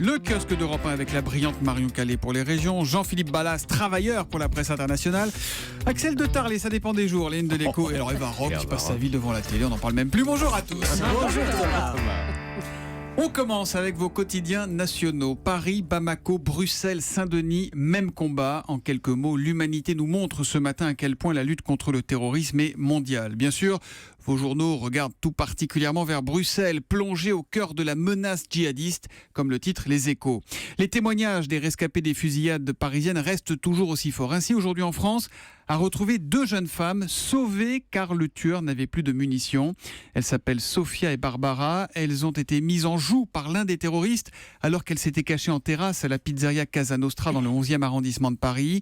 Le kiosque d'Europe 1 avec la brillante Marion Calais pour les régions, Jean-Philippe Ballas, travailleur pour la presse internationale, Axel de Tarlet, ça dépend des jours, Léne de l'Écho, et alors Eva Rock qui passe sa vie devant la télé, on n'en parle même plus. Bonjour à tous. Bonjour Thomas. On commence avec vos quotidiens nationaux. Paris, Bamako, Bruxelles, Saint-Denis, même combat. En quelques mots, l'humanité nous montre ce matin à quel point la lutte contre le terrorisme est mondiale. Bien sûr, vos journaux regardent tout particulièrement vers Bruxelles, plongée au cœur de la menace djihadiste, comme le titre Les Échos. Les témoignages des rescapés des fusillades parisiennes restent toujours aussi forts. Ainsi, aujourd'hui en France, a retrouvé 2 jeunes femmes sauvées car le tueur n'avait plus de munitions. Elles s'appellent Sophia et Barbara. Elles ont été mises en joue par l'un des terroristes alors qu'elles s'étaient cachées en terrasse à la pizzeria Casa Nostra dans le 11e arrondissement de Paris.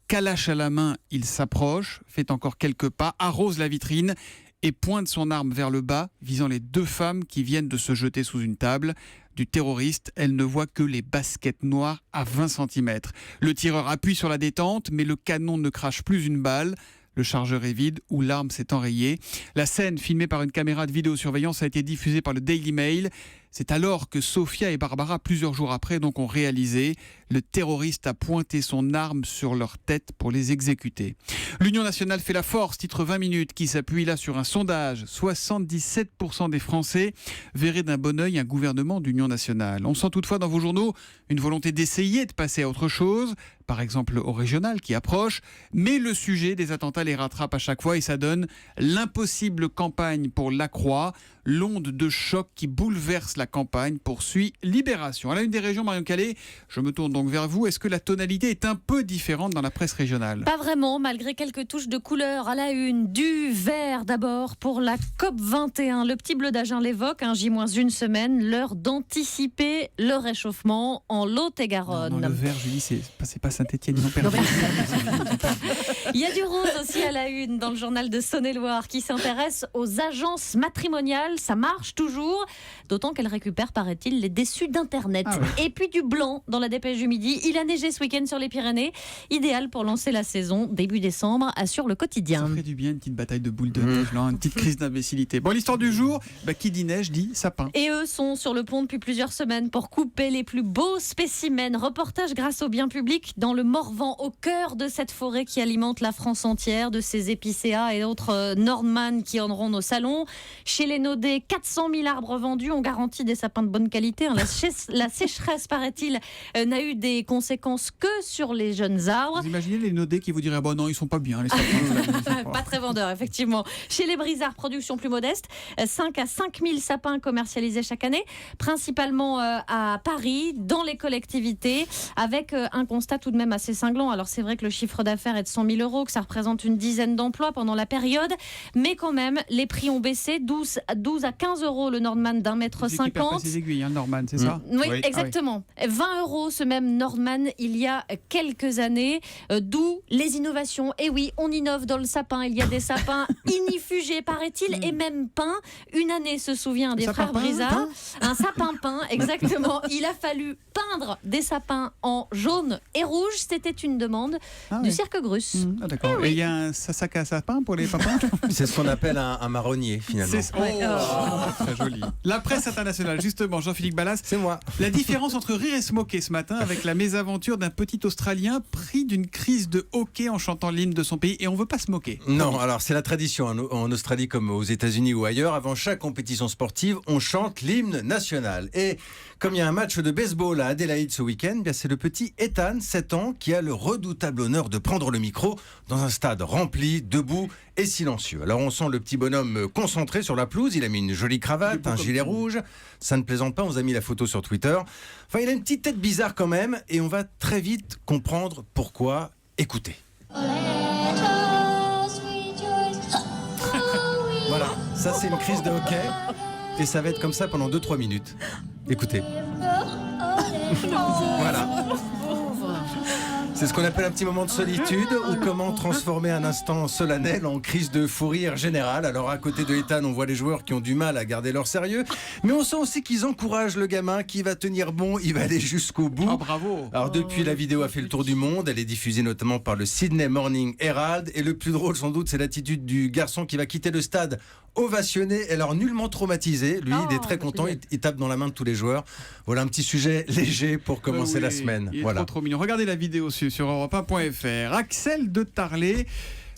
Kalash à la main, il s'approche, fait encore quelques pas, arrose la vitrine et pointe son arme vers le bas, visant les 2 femmes qui viennent de se jeter sous une table. Du terroriste, elle ne voit que les baskets noires à 20 cm. Le tireur appuie sur la détente, mais le canon ne crache plus une balle. Le chargeur est vide ou l'arme s'est enrayée. La scène, filmée par une caméra de vidéosurveillance, a été diffusée par le Daily Mail. C'est alors que Sophia et Barbara, plusieurs jours après, donc, ont réalisé. Le terroriste a pointé son arme sur leur tête pour les exécuter. L'Union nationale fait la force, titre 20 minutes, qui s'appuie là sur un sondage. 77% des Français verraient d'un bon œil un gouvernement d'Union nationale. On sent toutefois dans vos journaux une volonté d'essayer de passer à autre chose, par exemple au régional qui approche, mais le sujet des attentats les rattrape à chaque fois et ça donne l'impossible campagne pour la Croix. L'onde de choc qui bouleverse la campagne poursuit Libération. À la une des régions, Marion Calais, je me tourne donc vers vous. Est-ce que la tonalité est un peu différente dans la presse régionale ? Pas vraiment, malgré quelques touches de couleur à la une. Du vert d'abord pour la COP21. Le petit bleu d'Agen l'évoque, J-1 semaine, l'heure d'anticiper le réchauffement en Lot-et-Garonne. Non, le vert, Julie, c'est pas Saint-Étienne, ils ont perdu. Il y a du rose aussi à la une dans le journal de Saône-et-Loire qui s'intéresse aux agences matrimoniales. Ça marche toujours, d'autant qu'elles récupèrent, paraît-il, les déçus d'Internet. Ah ouais. Et puis du blanc dans la dépêche du midi. Il a neigé ce week-end sur les Pyrénées. Idéal pour lancer la saison. Début décembre, assure le quotidien. Ça ferait du bien, une petite bataille de boules de neige, là, une petite crise d'imbécilité. Bon, l'histoire du jour, qui dit neige dit sapin. Et eux sont sur le pont depuis plusieurs semaines pour couper les plus beaux spécimens. Reportage grâce au bien public dans le Morvan, au cœur de cette forêt qui alimente la France entière, de ces épicéas et autres Nordman qui orneront nos salons. Chez les Nodés, 400 000 arbres vendus, on garantit des sapins de bonne qualité. La sécheresse, paraît-il, n'a eu des conséquences que sur les jeunes arbres. Vous imaginez les Nodés qui vous diraient non, ils sont pas bien, les sapins. Pas très vendeurs, effectivement. Chez les Brizards, production plus modeste, 5 à 5 000 sapins commercialisés chaque année, principalement à Paris, dans les collectivités, avec un constat tout de même assez cinglant. Alors c'est vrai que le chiffre d'affaires est de 100 000 euros, que ça représente une dizaine d'emplois pendant la période, mais quand même, les prix ont baissé, 12 à 15 euros le Nordman d'1,50 m. Il perd pas ses aiguilles, le Nordman, c'est ça ? Oui, exactement. 20 euros ce même Nordman il y a quelques années, d'où les innovations. Et oui, on innove dans le sapin. Il y a des sapins inifugés, paraît-il, et même peints. Une année, se souvient des frères Brizard. Un sapin peint, exactement. Il a fallu peindre des sapins en jaune et rouge. C'était une demande du cirque Grus. D'accord. Et il y a un sac à sapin pour les papins ? C'est ce qu'on appelle un marronnier, finalement. Très joli. La presse internationale, justement, Jean-Philippe Ballas. C'est moi. La différence entre rire et se moquer ce matin avec la mésaventure d'un petit Australien pris d'une crise de hockey en chantant l'hymne de son pays. Et on ne veut pas se moquer. Non, alors c'est la tradition en Australie comme aux États-Unis ou ailleurs. Avant chaque compétition sportive, on chante l'hymne national. Et comme il y a un match de baseball à Adélaïde ce week-end, c'est le petit Ethan, 7 ans, qui a le redoutable honneur de prendre le micro dans un stade rempli, debout et silencieux. Alors on sent le petit bonhomme concentré sur la pelouse. Il a mis une jolie cravate, un gilet rouge. Ça ne plaisante pas, on vous a mis la photo sur Twitter. Enfin, il a une petite tête bizarre quand même et on va très vite comprendre pourquoi. Écoutez. Voilà, ça c'est une crise de hockey et ça va être comme ça pendant 2-3 minutes. Écoutez. Voilà. C'est ce qu'on appelle un petit moment de solitude ou comment transformer un instant solennel en crise de fou rire général. Alors à côté de Ethan, on voit les joueurs qui ont du mal à garder leur sérieux, mais on sent aussi qu'ils encouragent le gamin qui va tenir bon, il va aller jusqu'au bout. Oh, bravo. Alors depuis, la vidéo a fait le tour du monde, elle est diffusée notamment par le Sydney Morning Herald, et le plus drôle sans doute, c'est l'attitude du garçon qui va quitter le stade ovationné et alors nullement traumatisé. Lui, il est très content, il tape dans la main de tous les joueurs. Voilà un petit sujet léger pour commencer la semaine. Il est voilà. trop mignon. Regardez la vidéo sur europe1.fr. Axel de Tarlet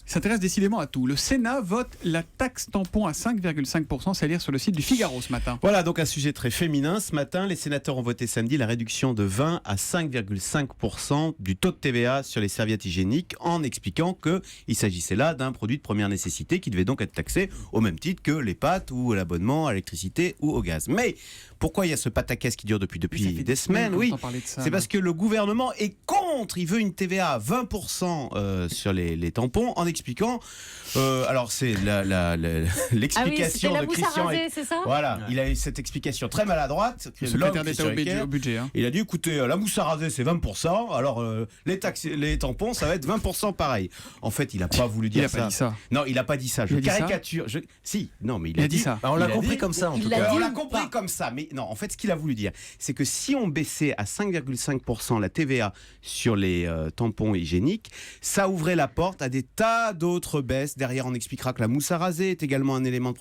s'intéresse décidément à tout. Le Sénat vote la taxe tampon à 5,5%, c'est à lire sur le site du Figaro ce matin. Voilà, donc un sujet très féminin. Ce matin, les sénateurs ont voté samedi la réduction de 20 à 5,5% du taux de TVA sur les serviettes hygiéniques en expliquant qu'il s'agissait là d'un produit de première nécessité qui devait donc être taxé au même titre que les pâtes ou l'abonnement à l'électricité ou au gaz. Mais pourquoi il y a ce pataquès qui dure depuis des semaines? Oui, c'est parce que le gouvernement est contre. Il veut une TVA à 20% sur les tampons en expliquant. Alors c'est l'explication la de mousse à Christian. raser, c'est ça? Voilà, il a eu cette explication très maladroite. Le secrétaire d'État au budget. Il a dit écoutez, la mousse à raser c'est 20%, alors les tampons ça va être 20% pareil. En fait, il n'a pas voulu dire ça. Il n'a pas dit ça. Non, il n'a pas dit ça. Je caricature. Si, non, mais il a dit ça. On l'a compris comme ça en tout cas. On l'a compris comme ça, mais non, en fait, ce qu'il a voulu dire, c'est que si on baissait à 5,5% la TVA sur les tampons hygiéniques, ça ouvrait la porte à des tas d'autres baisses. Derrière, on expliquera que la mousse à raser est également un élément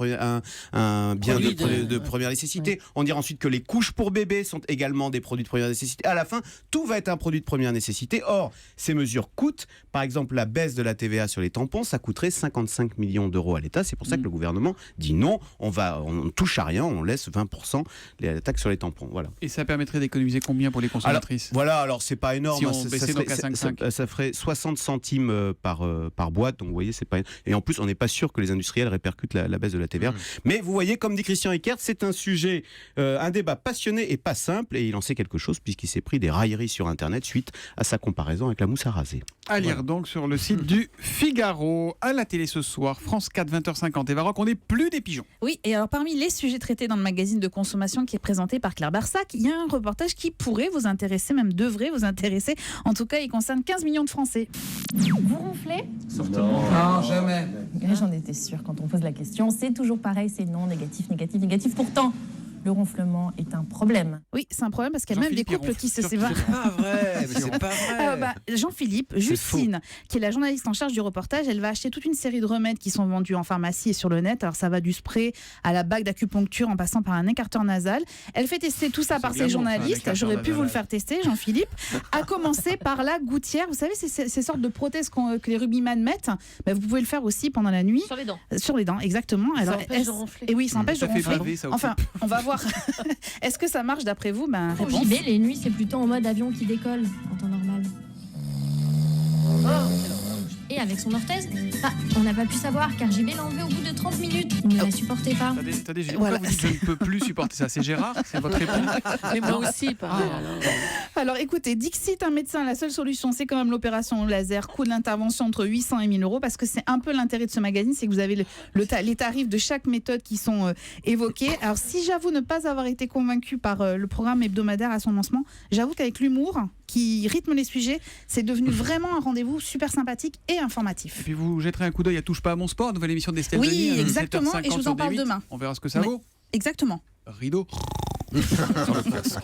un bien de première nécessité. Ouais. On dira ensuite que les couches pour bébés sont également des produits de première nécessité. À la fin, tout va être un produit de première nécessité. Or, ces mesures coûtent. Par exemple, la baisse de la TVA sur les tampons, ça coûterait 55 millions d'euros à l'État. C'est pour ça que le gouvernement dit non, on ne touche à rien, on laisse 20% la taxe sur les tampons. Voilà. Et ça permettrait d'économiser combien pour les consommatrices? Alors c'est pas énorme. Si on baissait donc à 5,5. Ça ferait 60 centimes par boîte. Donc vous voyez, c'est pas. Et en plus, on n'est pas sûr que les industriels répercutent la baisse de la TVA. Mais vous voyez, comme dit Christian Eckert, c'est un sujet, un débat passionné et pas simple. Et il en sait quelque chose puisqu'il s'est pris des railleries sur Internet suite à sa comparaison avec la mousse à raser. À lire donc sur le site du Figaro. À la télé ce soir, France 4, 20h50. Eva Rock, on n'est plus des pigeons. Oui, et alors parmi les sujets traités dans le magazine de consommation qui est présenté par Claire Barsac, il y a un reportage qui pourrait vous intéresser, même devrait vous intéresser. En tout cas, il concerne 15 millions de Français. Vous ronflez? Non, jamais. J'en étais sûre quand on pose la question. C'est toujours pareil, c'est non, négatif, négatif, négatif. Pourtant, le ronflement est un problème. Oui, c'est un problème parce qu'il y a même des couples qui se séparent. C'est pas vrai, mais c'est pas vrai. Jean-Philippe, Justine, qui est la journaliste en charge du reportage, elle va acheter toute une série de remèdes qui sont vendus en pharmacie et sur le net. Alors ça va du spray à la bague d'acupuncture en passant par un écarteur nasal. Elle fait tester tout ça par ses journalistes. J'aurais pu vous le faire tester, Jean-Philippe. À commencer par la gouttière. Vous savez, ces sortes de prothèses que les rugbyman mettent. Ben, vous pouvez le faire aussi pendant la nuit. Sur les dents. Sur les dents, exactement. Ça empêche de ronfler. Et oui, ça empêche de ronfler. Baver, ça enfin, on va voir. Est-ce que ça marche d'après vous? J'y vais, les nuits, c'est plutôt en mode avion qui décolle, en temps normal. Et avec son orthèse, on n'a pas pu savoir car JB l'a enlevé au bout de 30 minutes. Il ne la supportait pas. Attendez, pourquoi vous dites je ne peux plus supporter ça? C'est Gérard? C'est votre réponse? Mais moi aussi, pareil. Alors écoutez, Dixit, un médecin, la seule solution, c'est quand même l'opération laser. Coût de l'intervention entre 800 et 1000 euros, parce que c'est un peu l'intérêt de ce magazine, c'est que vous avez les tarifs de chaque méthode qui sont évoqués. Alors si j'avoue ne pas avoir été convaincu par le programme hebdomadaire à son lancement, j'avoue qu'avec l'humour qui rythme les sujets, c'est devenu vraiment un rendez-vous super sympathique et informatif. Et puis vous jetterez un coup d'œil à Touche pas à mon sport, nouvelle émission d'Estelle Denis. Oui, exactement, 17h50 et je vous en parle demain. On verra ce que ça vaut. Exactement. Rideau. Sur le poste.